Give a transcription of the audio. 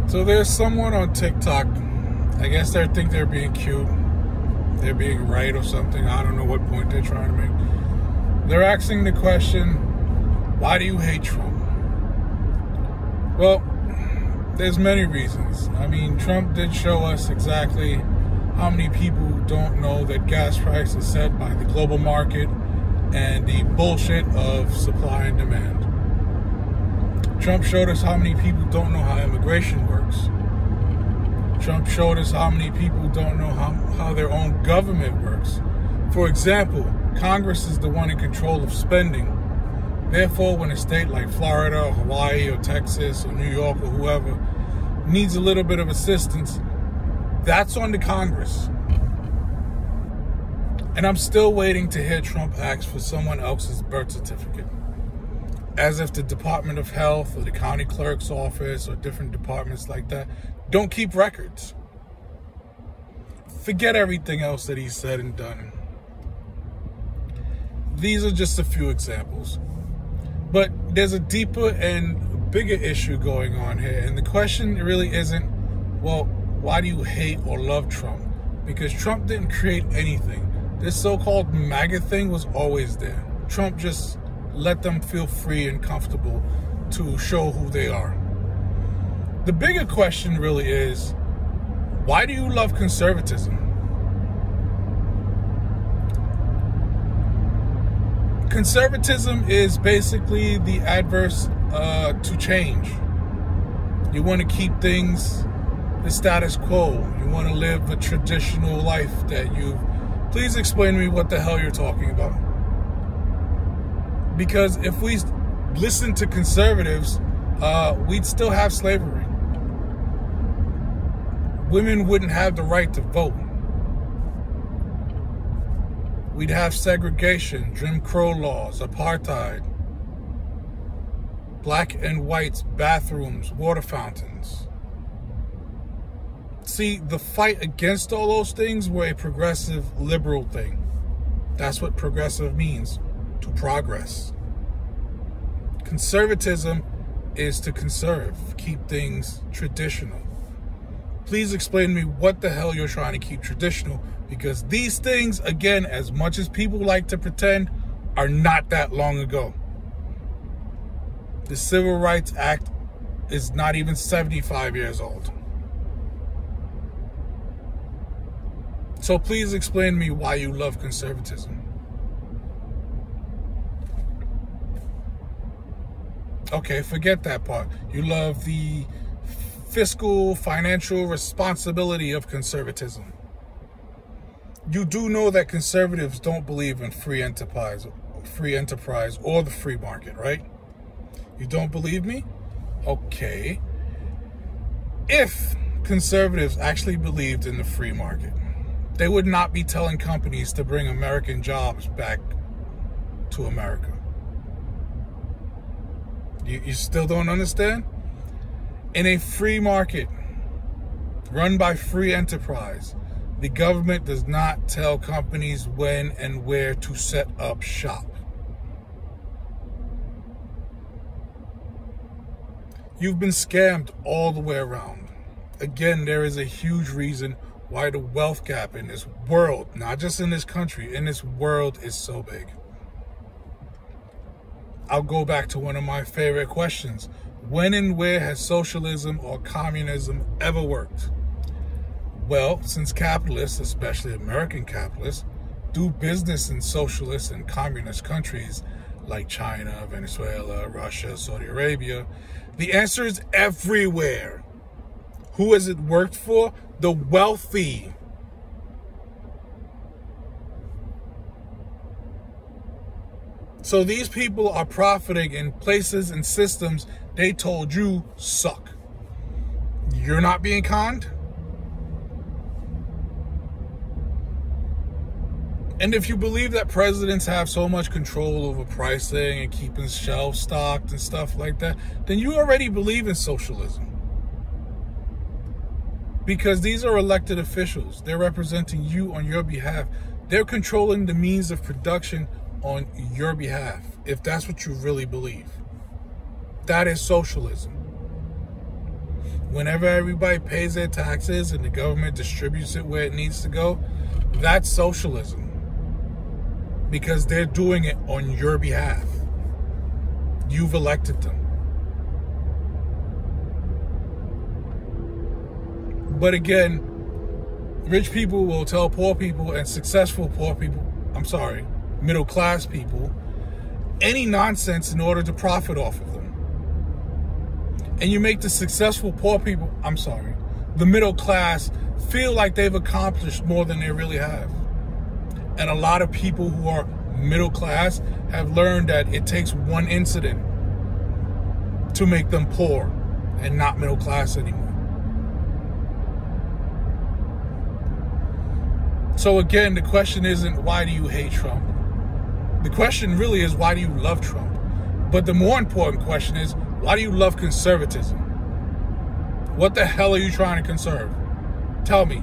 So there's someone on TikTok, I guess they think they're being cute, they're being right or something, I don't know what point they're trying to make. They're asking the question, why do you hate Trump? Well, there's many reasons. I mean, Trump did show us exactly how many people don't know that gas price is set by the global market and the bullshit of supply and demand. Trump showed us how many people don't know how immigration works. Trump showed us how many people don't know how their own government works. For example, Congress is the one in control of spending. Therefore, when a state like Florida or Hawaii or Texas or New York or whoever needs a little bit of assistance, that's on the Congress. And I'm still waiting to hear Trump ask for someone else's birth certificate. As if the Department of Health or the county clerk's office or different departments like that don't keep records. Forget everything else that he said and done. These are just a few examples. But there's a deeper and bigger issue going on here. And the question really isn't, well, why do you hate or love Trump? Because Trump didn't create anything. This so-called MAGA thing was always there. Trump just let them feel free and comfortable to show who they are. The bigger question really is, why do you love conservatism? Conservatism is basically the adverse to change. You want to keep things the status quo. You want to live a traditional life that you've... Please explain to me what the hell you're talking about. Because if we listen to conservatives, we'd still have slavery. Women wouldn't have the right to vote. We'd have segregation, Jim Crow laws, apartheid, black and whites, bathrooms, water fountains. See, the fight against all those things were a progressive liberal thing. That's what progressive means, to progress. Conservatism is to conserve, keep things traditional. Please explain to me what the hell you're trying to keep traditional, because these things, again, as much as people like to pretend, are not that long ago. The Civil Rights Act is not even 75 years old. So please explain to me why you love conservatism. Okay, forget that part. You love the fiscal, financial responsibility of conservatism. You do know that conservatives don't believe in free enterprise or the free market, right? You don't believe me? Okay. If conservatives actually believed in the free market, they would not be telling companies to bring American jobs back to America. You still don't understand? In a free market run by free enterprise, the government does not tell companies when and where to set up shop. You've been scammed all the way around. Again, there is a huge reason why the wealth gap in this world, not just in this country, in this world is so big. I'll go back to one of my favorite questions. When and where has socialism or communism ever worked? Well, since capitalists, especially American capitalists, do business in socialist and communist countries like China, Venezuela, Russia, Saudi Arabia, the answer is everywhere. Who has it worked for? The wealthy. So these people are profiting in places and systems they told you suck. You're not being conned? And if you believe that presidents have so much control over pricing and keeping shelves stocked and stuff like that, then you already believe in socialism. Because these are elected officials. They're representing you on your behalf. They're controlling the means of production on your behalf, if that's what you really believe. That is socialism. whenever everybody pays their taxes and the government distributes it where it needs to go, that's socialism. Because they're doing it on your behalf. You've elected them. But again, rich people will tell poor people and successful poor people, middle class people, any nonsense in order to profit off of them. And you make the successful poor people, the middle class, feel like they've accomplished more than they really have. And a lot of people who are middle class have learned that it takes one incident to make them poor and not middle class anymore. So again, the question isn't why do you hate Trump? The question really is why do you love Trump? But the more important question is why do you love conservatism? What the hell are you trying to conserve? Tell me.